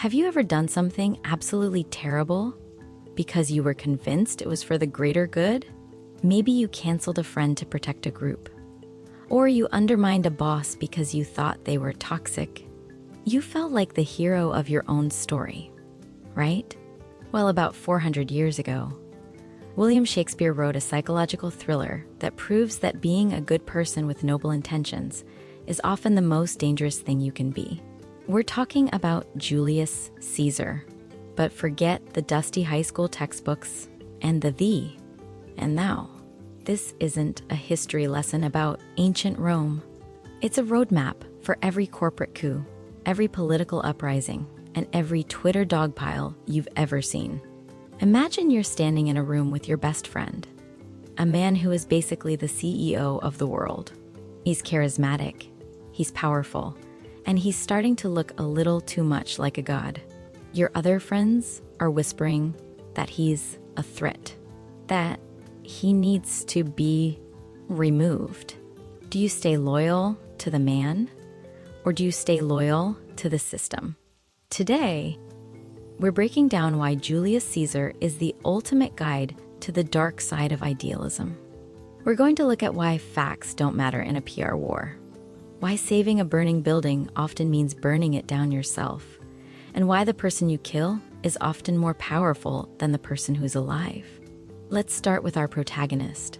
Have you ever done something absolutely terrible because you were convinced it was for the greater good? Maybe you canceled a friend to protect a group. Or you undermined a boss because you thought they were toxic. You felt like the hero of your own story, right? Well, about 400 years ago, William Shakespeare wrote a psychological thriller that proves that being a good person with noble intentions is often the most dangerous thing you can be. We're talking about Julius Caesar, but forget the dusty high school textbooks and the thee and thou. This isn't a history lesson about ancient Rome. It's a roadmap for every corporate coup, every political uprising, and every Twitter dogpile you've ever seen. Imagine you're standing in a room with your best friend, a man who is basically the CEO of the world. He's charismatic, he's powerful, and he's starting to look a little too much like a god. Your other friends are whispering that he's a threat, that he needs to be removed. Do you stay loyal to the man, or do you stay loyal to the system? Today, we're breaking down why Julius Caesar is the ultimate guide to the dark side of idealism. We're going to look at why facts don't matter in a PR war, why saving a burning building often means burning it down yourself, and why the person you kill is often more powerful than the person who's alive. Let's start with our protagonist.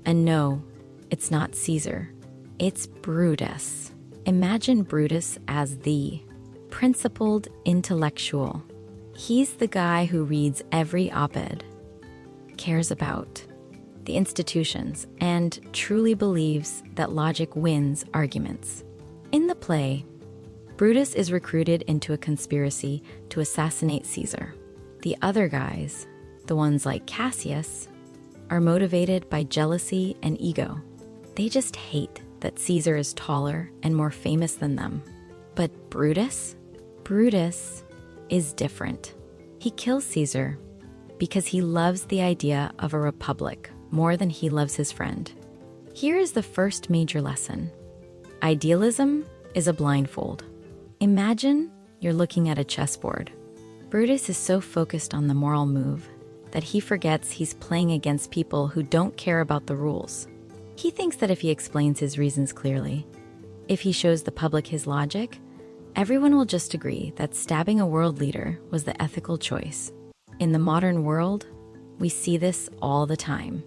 And no, it's not Caesar, it's Brutus. Imagine Brutus as the principled intellectual. He's the guy who reads every op-ed, cares about the institutions, and truly believes that logic wins arguments. In the play, Brutus is recruited into a conspiracy to assassinate Caesar. The other guys, the ones like Cassius, are motivated by jealousy and ego. They just hate that Caesar is taller and more famous than them. But Brutus is different. He kills Caesar because he loves the idea of a republic more than he loves his friend. Here is the first major lesson. Idealism is a blindfold. Imagine you're looking at a chessboard. Brutus is so focused on the moral move that he forgets he's playing against people who don't care about the rules. He thinks that if he explains his reasons clearly, if he shows the public his logic, everyone will just agree that stabbing a world leader was the ethical choice. In the modern world, we see this all the time.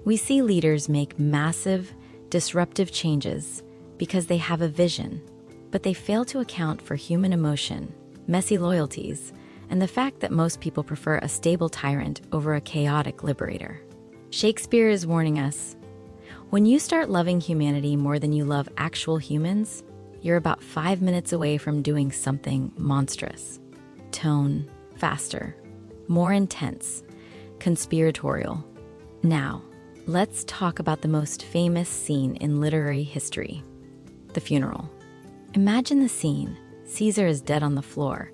We see leaders make massive, disruptive changes because they have a vision, but they fail to account for human emotion, messy loyalties, and the fact that most people prefer a stable tyrant over a chaotic liberator. Shakespeare is warning us, when you start loving humanity more than you love actual humans, you're about 5 minutes away from doing something monstrous. Tone, faster, more intense, conspiratorial. Now, let's talk about the most famous scene in literary history, the funeral. Imagine the scene. Caesar is dead on the floor.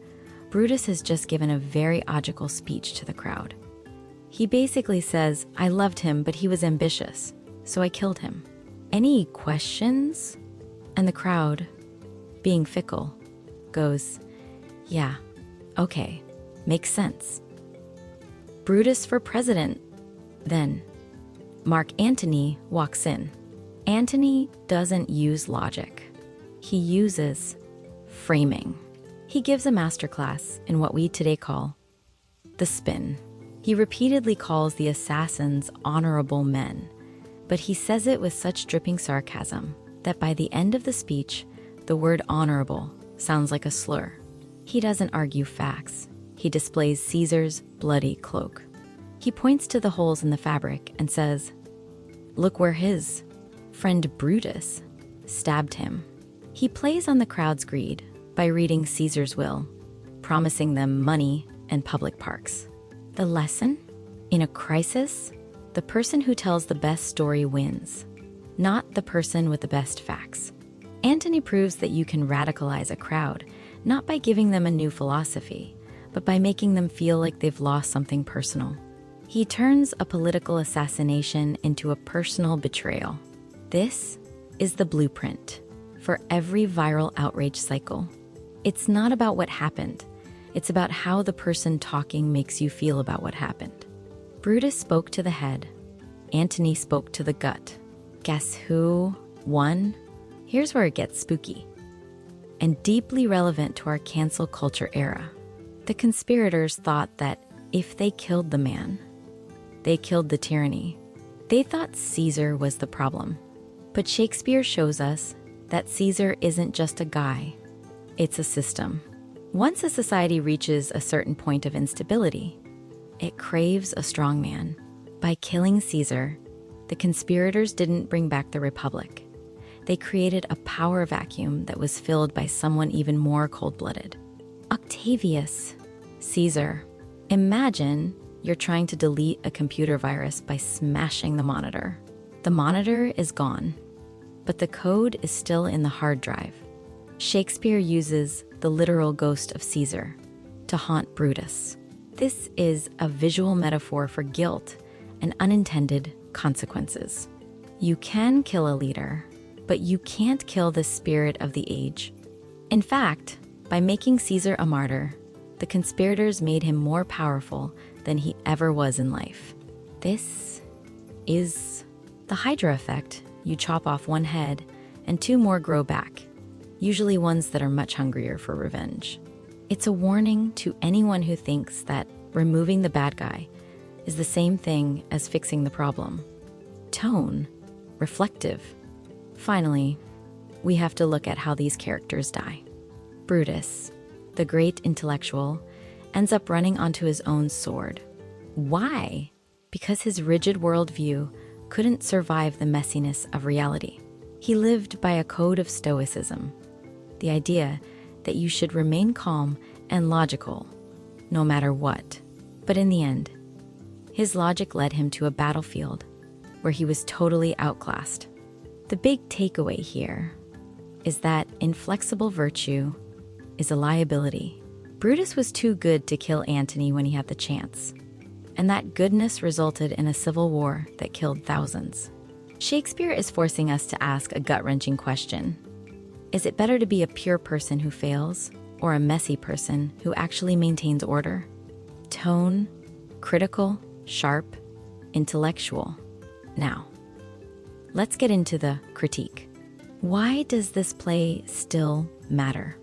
Brutus has just given a very logical speech to the crowd. He basically says, I loved him, but he was ambitious, so I killed him. Any questions? And the crowd, being fickle, goes, yeah, okay, makes sense. Brutus for president. Then, Mark Antony walks in. Antony doesn't use logic. He uses framing. He gives a masterclass in what we today call the spin. He repeatedly calls the assassins honorable men, but he says it with such dripping sarcasm that by the end of the speech, the word honorable sounds like a slur. He doesn't argue facts. He displays Caesar's bloody cloak. He points to the holes in the fabric and says, look where his friend Brutus stabbed him. He plays on the crowd's greed by reading Caesar's will, promising them money and public parks. The lesson? In a crisis, the person who tells the best story wins, not the person with the best facts. Antony proves that you can radicalize a crowd, not by giving them a new philosophy, but by making them feel like they've lost something personal. He turns a political assassination into a personal betrayal. This is the blueprint for every viral outrage cycle. It's not about what happened. It's about how the person talking makes you feel about what happened. Brutus spoke to the head. Antony spoke to the gut. Guess who won? Here's where it gets spooky and deeply relevant to our cancel culture era. The conspirators thought that if they killed the man, they killed the tyranny. They thought Caesar was the problem. But Shakespeare shows us that Caesar isn't just a guy, it's a system. Once a society reaches a certain point of instability, it craves a strong man. By killing Caesar, the conspirators didn't bring back the Republic. They created a power vacuum that was filled by someone even more cold-blooded. Octavius Caesar. Imagine you're trying to delete a computer virus by smashing the monitor. The monitor is gone, but the code is still in the hard drive. Shakespeare uses the literal ghost of Caesar to haunt Brutus. This is a visual metaphor for guilt and unintended consequences. You can kill a leader, but you can't kill the spirit of the age. In fact, by making Caesar a martyr, the conspirators made him more powerful than he ever was in life. This is the Hydra effect. You chop off one head and two more grow back, usually ones that are much hungrier for revenge. It's a warning to anyone who thinks that removing the bad guy is the same thing as fixing the problem. Tone, reflective. Finally, we have to look at how these characters die. Brutus, the great intellectual, ends up running onto his own sword. Why? Because his rigid worldview couldn't survive the messiness of reality. He lived by a code of stoicism, the idea that you should remain calm and logical, no matter what. But in the end, his logic led him to a battlefield where he was totally outclassed. The big takeaway here is that inflexible virtue is a liability. Brutus was too good to kill Antony when he had the chance, and that goodness resulted in a civil war that killed thousands. Shakespeare is forcing us to ask a gut-wrenching question. Is it better to be a pure person who fails, or a messy person who actually maintains order? Tone, critical, sharp, intellectual. Now, let's get into the critique. Why does this play still matter?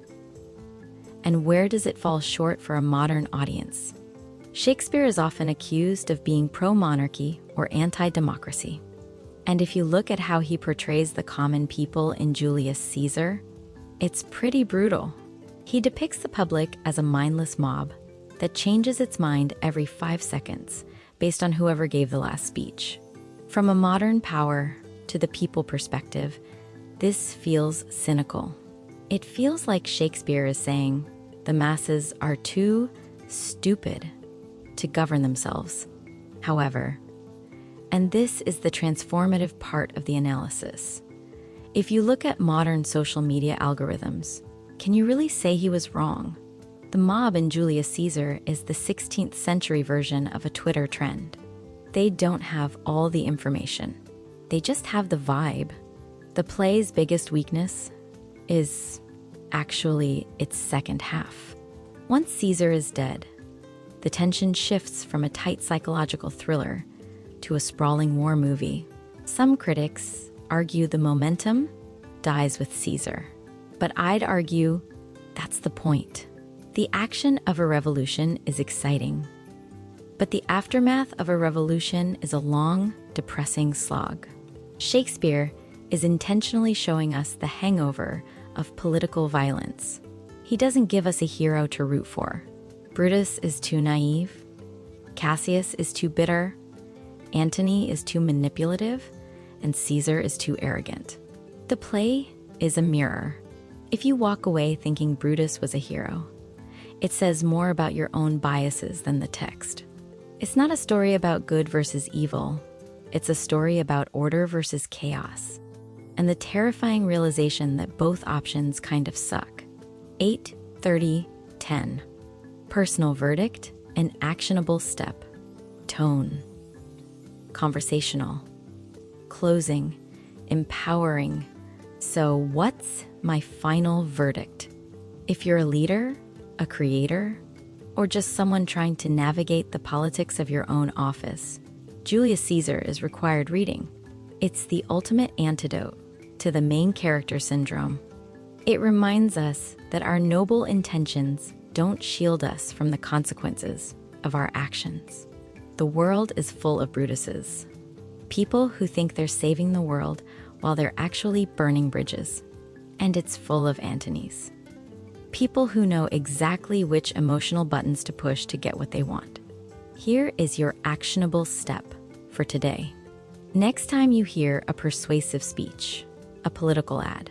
And where does it fall short for a modern audience? Shakespeare is often accused of being pro-monarchy or anti-democracy. And if you look at how he portrays the common people in Julius Caesar, it's pretty brutal. He depicts the public as a mindless mob that changes its mind every 5 seconds based on whoever gave the last speech. From a modern power to the people perspective, this feels cynical. It feels like Shakespeare is saying the masses are too stupid to govern themselves. However, and this is the transformative part of the analysis, if you look at modern social media algorithms, can you really say he was wrong? The mob in Julius Caesar is the 16th century version of a Twitter trend. They don't have all the information. They just have the vibe. The play's biggest weakness is actually its second half. Once Caesar is dead, the tension shifts from a tight psychological thriller to a sprawling war movie. Some critics argue the momentum dies with Caesar, but I'd argue that's the point. The action of a revolution is exciting, but the aftermath of a revolution is a long, depressing slog. Shakespeare is intentionally showing us the hangover of political violence. He doesn't give us a hero to root for. Brutus is too naive. Cassius is too bitter. Antony is too manipulative. And Caesar is too arrogant. The play is a mirror. If you walk away thinking Brutus was a hero, it says more about your own biases than the text. It's not a story about good versus evil. It's a story about order versus chaos, and the terrifying realization that both options kind of suck. 8, 30, 10. Personal verdict and actionable step. Tone. Conversational. Closing. Empowering. So what's my final verdict? If you're a leader, a creator, or just someone trying to navigate the politics of your own office, Julius Caesar is required reading. It's the ultimate antidote to the main character syndrome. It reminds us that our noble intentions don't shield us from the consequences of our actions. The world is full of Brutuses, people who think they're saving the world while they're actually burning bridges. And it's full of Antonys, people who know exactly which emotional buttons to push to get what they want. Here is your actionable step for today. Next time you hear a persuasive speech, a political ad,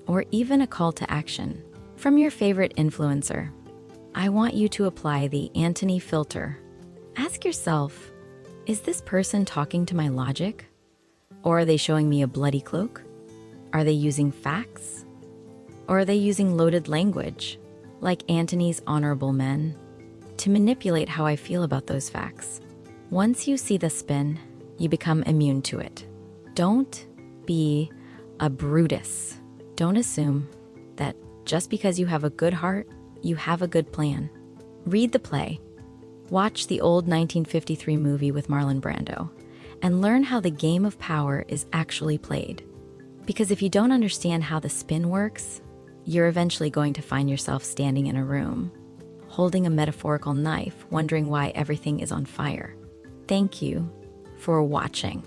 or even a call to action from your favorite influencer, I want you to apply the Antony filter. Ask yourself, is this person talking to my logic? Or are they showing me a bloody cloak? Are they using facts? Or are they using loaded language, like Antony's honorable men, to manipulate how I feel about those facts? Once you see the spin, you become immune to it. Don't be a Brutus. Don't assume that just because you have a good heart, you have a good plan. Read the play. Watch the old 1953 movie with Marlon Brando, and learn how the game of power is actually played. Because if you don't understand how the spin works, you're eventually going to find yourself standing in a room, holding a metaphorical knife, wondering why everything is on fire. Thank you for watching.